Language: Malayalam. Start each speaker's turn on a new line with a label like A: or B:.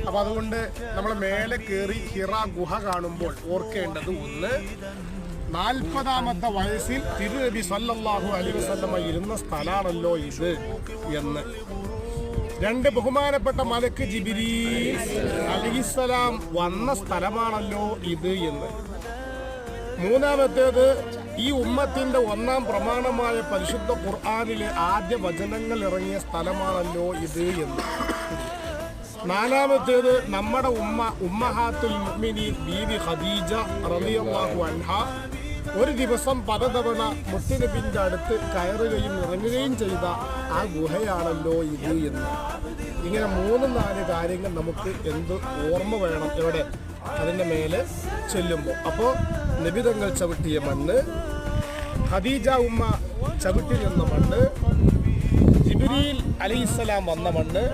A: അപ്പൊ അതുകൊണ്ട് നമ്മൾ മേലെ കയറി ഹിറ ഗുഹ കാണുമ്പോൾ ഓർക്കേണ്ടത്, ഒന്ന്, 40-ാമത്തെ വയസ്സിൽ തിരുനബി സല്ലല്ലാഹു അലൈഹി വസല്ലമ ഇരുന്ന സ്ഥലമാണല്ലോ ഇത് എന്ന്. 2, ബഹുമാനപ്പെട്ട മലക്ക് ജിബ്രീൽ അലൈഹിസ്സലാം വന്ന സ്ഥലമാണല്ലോ ഇത് എന്ന്. 3-ാമത്തേത്, ഈ ഉമ്മത്തിന്റെ 1-ാം പ്രമാണമായ പരിശുദ്ധ ഖുർആനിലെ ആദ്യ വചനങ്ങൾ ഇറങ്ങിയ സ്ഥലമാണല്ലോ ഇത് എന്ന്. 4-ാമത്തേത്, നമ്മുടെ ഉമ്മഹാത്തുൽ മുഅ്മിനീൻ ബീവി ഖദീജ റളിയല്ലാഹു അൻഹ ഒരു ദിവസം പലതവണ മുത്തുനബിന്റെ അടുത്ത് കയറുകയും ഇറങ്ങുകയും ചെയ്ത ആ ഗുഹയാണല്ലോ ഇത് എന്ന്. ഇങ്ങനെ 3-4 കാര്യങ്ങൾ നമുക്ക് എന്ത് ഓർമ്മ വേണം എവിടെ? അതിൻ്റെ മേലെ ചെല്ലുമ്പോൾ. അപ്പോൾ നബിതങ്ങൾ ചവിട്ടിയ മണ്ണ്, ഖദീജ ഉമ്മ ചവിട്ടി നിന്ന മണ്ണ്, ജിബ്രീൽ അലൈഹിസ്സലാം വന്ന മണ്ണ്,